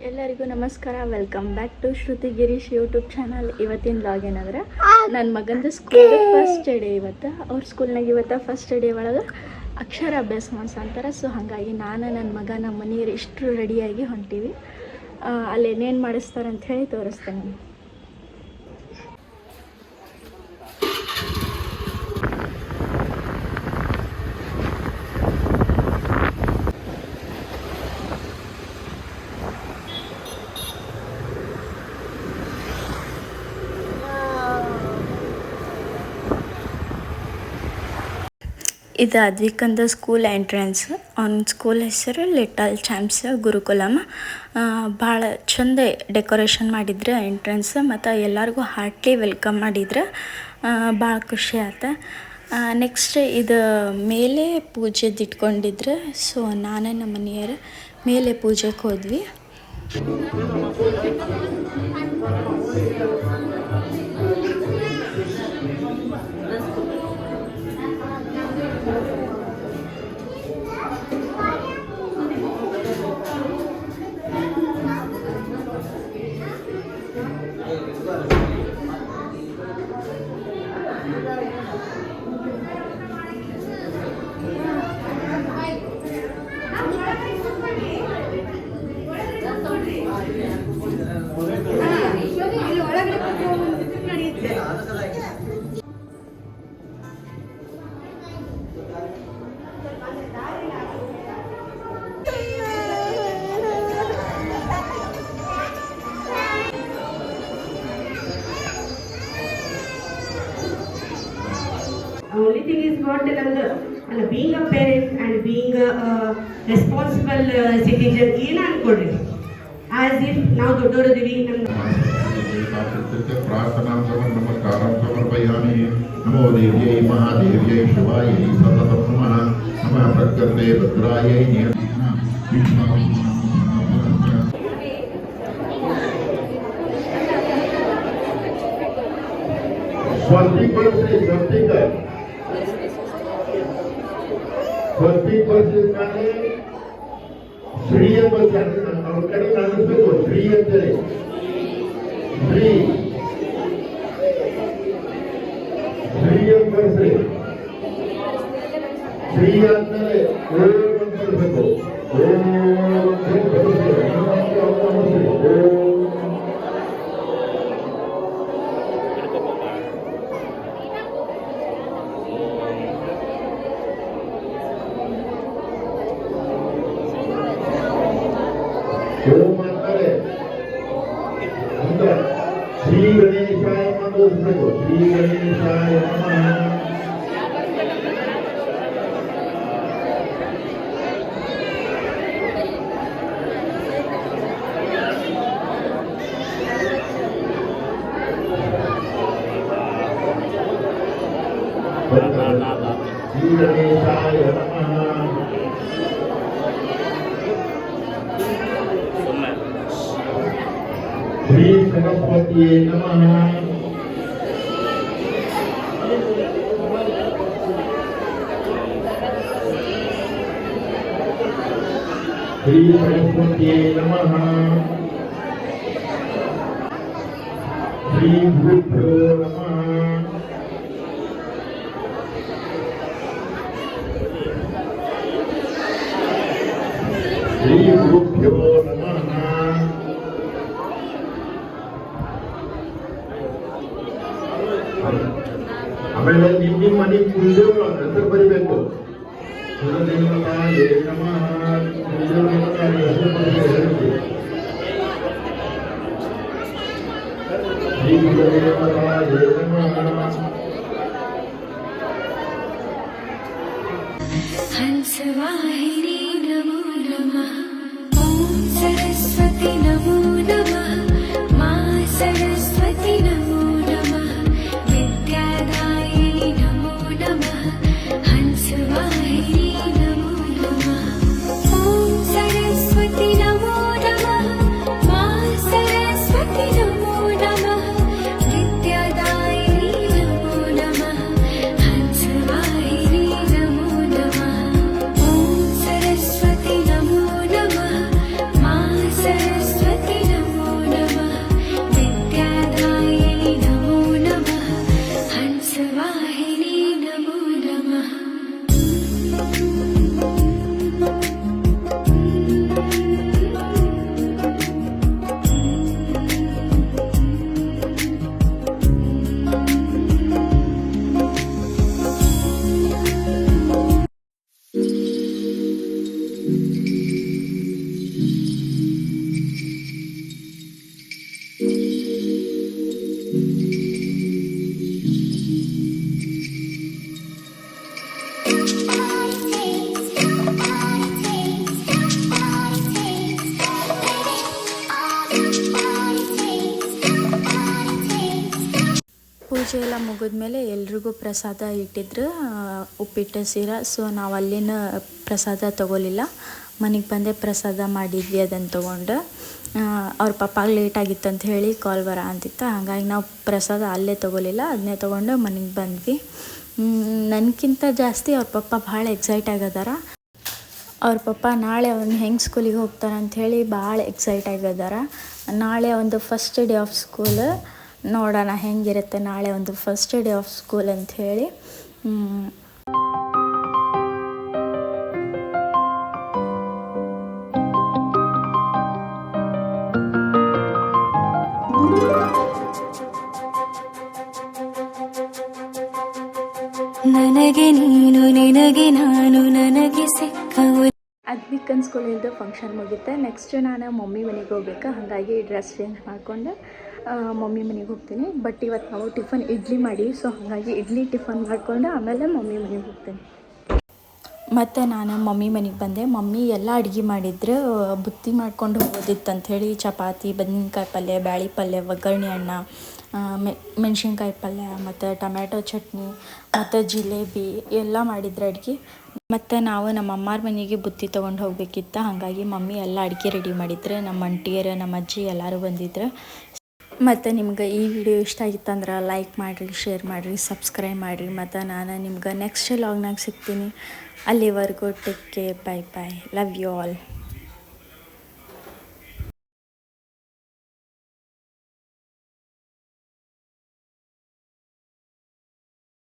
ಎಲ್ಲರಿಗೂ ನಮಸ್ಕಾರ. Welcome back to Shruti Girish YouTube channel. ಇವತ್ತಿನ ವ್ಲಾಗ್ ಏನಂದ್ರೆ ನನ್ನ ಮಗಂದು ಸ್ಕೂಲ್ ಫಸ್ಟ್ ಡೇ. ಅವ್ರ ಸ್ಕೂಲ್ನಾಗ ಇವತ್ತು ಫಸ್ಟ್ ಡೇ ಒಳಗೆ ಅಕ್ಷರ ಅಭ್ಯಾಸ ಮಾಡ್ಸಂತಾರೆ. ಸೊ ಹಾಗಾಗಿ ನಾನು ನನ್ನ ಮಗ ನಮ್ಮ ಮನೆಯವ್ರು ಇಷ್ಟು ರೆಡಿಯಾಗಿ ಹೊಂಟೀವಿ. ಅಲ್ಲಿ ಏನೇನು ಮಾಡಿಸ್ತಾರೆ ಅಂತ ಹೇಳಿ ತೋರಿಸ್ತೇನೆ. ಇದು ಅದ್ವಿಕಂದ ಸ್ಕೂಲ್ ಎಂಟ್ರೆನ್ಸ್. ಅವ್ನ ಸ್ಕೂಲ್ ಹೆಸರು ಲಿಟಲ್ ಚಾಂಪ್ಸ್ ಗುರುಕುಲಮ್. ಭಾಳ ಚಂದ ಡೆಕೋರೇಷನ್ ಮಾಡಿದ್ರೆ ಎಂಟ್ರೆನ್ಸ್, ಮತ್ತು ಎಲ್ಲರಿಗೂ ಹಾರ್ಟ್ಲಿ ವೆಲ್ಕಮ್ ಮಾಡಿದ್ರೆ ಭಾಳ ಖುಷಿ ಆಯ್ತು. ನೆಕ್ಸ್ಟ್ ಇದು ಮೇಲೆ ಪೂಜೆದು ಇಟ್ಕೊಂಡಿದ್ರೆ, ಸೊ ನಾನು ನಮ್ಮ ಮನೆಯವರು ಮೇಲೆ ಪೂಜೆಗೆ ಹೋದ್ವಿ. Only thing is what being a parent and being a responsible citizen ಏನು ಅನ್ಕೊಡ್ರಿ. As if ನಾವು ದೊಡ್ಡವರಿದ್ದೀವಿ. ಪ್ರಾರ್ಥನಾಂತರಂ ನಮಸ್ಕಾರಂ ಸಮರ್ಪಯಾಮಿ. ನಮೋ ದೇವ್ಯೈ ಮಹಾದೇವ್ಯೈ ಶಿವಾಯೈ ಸತತಂ ನಮಃ. ನಮಃ ಪ್ರಕೃತೆ ಭದ್ರಾಯೈ ಶ್ರೀ ಎಂಬ ಅವ್ರ ಕಡೆ ಕಾಣಿಸ್ಬೇಕು. ಶ್ರೀ ಅಂತೇಳಿ ಶ್ರೀ ಶ್ರೀ ಎಂಬ ಶ್ರೀ ಆದ್ಮೇಲೆ ಓಂ ಅಂತ ಬರಬೇಕು. ಓಂ ಅಂತಾರೆ. ಶ್ರೀ ಗಣೇಶಾಯ ಓದಿಸ್ಬೇಕು. ಶ್ರೀ ಗಣೇಶಾಯ ಶ್ರೀ ಗಣೇಶಾಯ ನಮಃ. ಶ್ರೀ ಸರಸ್ವತಿಯೇ ನಮಃ. ಶ್ರೀ ಸರಸ್ವತಿಯೇ ನಮಃ. ಶ್ರೀ ಗುರುಭ್ಯೋ ನಮಃ. ಶ್ರೀ ಗುರುಭ್ಯೋ ನಮಃ. ಆಮೇಲೆ ನಿಮ್ಮ ಮನೆ ಕುಂದು ಹೆಸರು ಬರಿಬೇಕು. ಕುಲದೇವತಾಯೇ ನಮಃ. ಕುಲದೇವತಾಯ ಹೆಸರು ಬರಿಬೇಕು. ಶ್ರೀ ಕುಲದೇವತಾಯೇ ನಮಃ. ಹಂಸವಾಹಿನಿ ನಮೋ ನಮಃ. ಓಂ ಸರಸ್ವತಿ ನಮೋ ನಮಃ. ಮಾ ಸರಸ್ವತಿ ನಮೋ ನಮಃ. ವಿದ್ಯಾದಾಯಿನಿ ನಮೋ ನಮಃ. ಹಂಸವಾಹಿನಿ ನಮೋ ನಮಃ. ಓಂ ಸರಸ್ವತಿ ನಮೋ ನಮಃ. ಮಾ ಸರಸ್ವತಿ ನಮೋ ನಮಃ. ವಿದ್ಯಾದಾಯಿನಿ ನಮೋ ನಮಃ. ಹಂಸವಾಹಿನಿ ನಮೋ ನಮಃ. ಓಂ ಪೂಜೆ ಎಲ್ಲ ಮುಗಿದ್ಮೇಲೆ ಎಲ್ರಿಗೂ ಪ್ರಸಾದ ಇಟ್ಟಿದ್ರು, ಉಪ್ಪಿಟ್ಟು ಸೀರಾ. ಸೊ ನಾವು ಅಲ್ಲಿನ ಪ್ರಸಾದ ತೊಗೊಲಿಲ್ಲ, ಮನೆಗೆ ಬಂದೇ ಪ್ರಸಾದ ಮಾಡಿದ್ವಿ. ಅದನ್ನು ತೊಗೊಂಡು ಅವ್ರ ಪಪ್ಪಾಗೆ ಲೇಟ್ ಆಗಿತ್ತು ಅಂತ ಹೇಳಿ ಕಾಲ್ ಬರ ಅಂತಿತ್ತು. ಹಾಗಾಗಿ ನಾವು ಪ್ರಸಾದ ಅಲ್ಲೇ ತೊಗೊಲಿಲ್ಲ, ಅದನ್ನೇ ತೊಗೊಂಡು ಮನೆಗೆ ಬಂದ್ವಿ. ನನಗಿಂತ ಜಾಸ್ತಿ ಅವ್ರ ಪಪ್ಪ ಭಾಳ ಎಕ್ಸೈಟ್ ಆಗದಾರ. ಅವ್ರ ಪಪ್ಪ ನಾಳೆ ಅವ್ನು ಹೆಂಗೆ ಸ್ಕೂಲಿಗೆ ಹೋಗ್ತಾರೆ ಅಂಥೇಳಿ ಭಾಳ ಎಕ್ಸೈಟ್ ಆಗಿದಾರ. ನಾಳೆ ಒಂದು ಫಸ್ಟ್ ಡೇ ಆಫ್ ಸ್ಕೂಲ್, ನೋಡೋಣ ಹೆಂಗಿರುತ್ತೆ ನಾಳೆ ಒಂದು ಫಸ್ಟ್ ಡೇ ಆಫ್ ಸ್ಕೂಲ್ ಅಂಥೇಳಿ. ನನಗೆ ನೀನು ನಿನಗೆ ನಾನು ನನಗೆ ಸಿಕ್ಕವು. ಅದ್ವಿಕನ್ ಸ್ಕೂಲಿಂದ ಫಂಕ್ಷನ್ ಮುಗಿತೆ. ನೆಕ್ಸ್ಟ್ ನಾನು ಮಮ್ಮಿ ಮನೆಗೆ ಹೋಗ್ಬೇಕು, ಹಾಗಾಗಿ ಡ್ರೆಸ್ ಚೇಂಜ್ ಮಾಡಿಕೊಂಡು ಮಮ್ಮಿ ಮನೆಗೆ ಹೋಗ್ತೀನಿ. ಬಟ್ ಇವತ್ತು ನಾವು ಟಿಫನ್ ಇಡ್ಲಿ ಮಾಡಿ, ಸೊ ಹಾಗಾಗಿ ಇಡ್ಲಿ ಟಿಫನ್ ಮಾಡಿಕೊಂಡು ಆಮೇಲೆ ಮಮ್ಮಿ ಮನೆಗೆ ಹೋಗ್ತೀನಿ. ಮತ್ತು ನಾನು ಮಮ್ಮಿ ಮನೆಗೆ ಬಂದೆ. ಮಮ್ಮಿ ಎಲ್ಲ ಅಡುಗೆ ಮಾಡಿದ್ರು, ಬುತ್ತಿ ಮಾಡ್ಕೊಂಡು ಹೋಗೋದಿತ್ತು ಅಂಥೇಳಿ ಚಪಾತಿ, ಬದ್ನೆಕಾಯಿ ಪಲ್ಯ, ಬ್ಯಾಳಿ ಪಲ್ಯ, ಒಗ್ಗರಣೆ ಅನ್ನ, ಮೆಣಸಿನ್ಕಾಯಿ ಪಲ್ಯ ಮತ್ತು ಟೊಮ್ಯಾಟೊ ಚಟ್ನಿ ಮತ್ತು ಜಿಲೇಬಿ ಎಲ್ಲ ಮಾಡಿದ್ರು ಅಡುಗೆ. ಮತ್ತು ನಾವು ನಮ್ಮ ಅಮ್ಮಾರ ಮನೆಗೆ ಬುತ್ತಿ ತೊಗೊಂಡು ಹೋಗ್ಬೇಕಿತ್ತು, ಹಾಗಾಗಿ ಮಮ್ಮಿ ಎಲ್ಲ ಅಡುಗೆ ರೆಡಿ ಮಾಡಿದ್ರು. ನಮ್ಮ ಅಂಟಿಯರು, ನಮ್ಮ ಅಜ್ಜಿ ಎಲ್ಲರೂ ಬಂದಿದ್ರು. ಮತ್ತು ನಿಮ್ಗೆ ಈ ವಿಡಿಯೋ ಇಷ್ಟ ಆಗಿತ್ತಂದ್ರೆ ಲೈಕ್ ಮಾಡಿರಿ, ಶೇರ್ ಮಾಡಿರಿ, ಸಬ್ಸ್ಕ್ರೈಬ್ ಮಾಡಿರಿ. ಮತ್ತು ನಾನು ನಿಮ್ಗೆ ನೆಕ್ಸ್ಟ್ ಲಾಗ್ನಾಗ ಸಿಗ್ತೀನಿ. ಅಲ್ಲಿವರೆಗೂ take care, bye bye, love you all.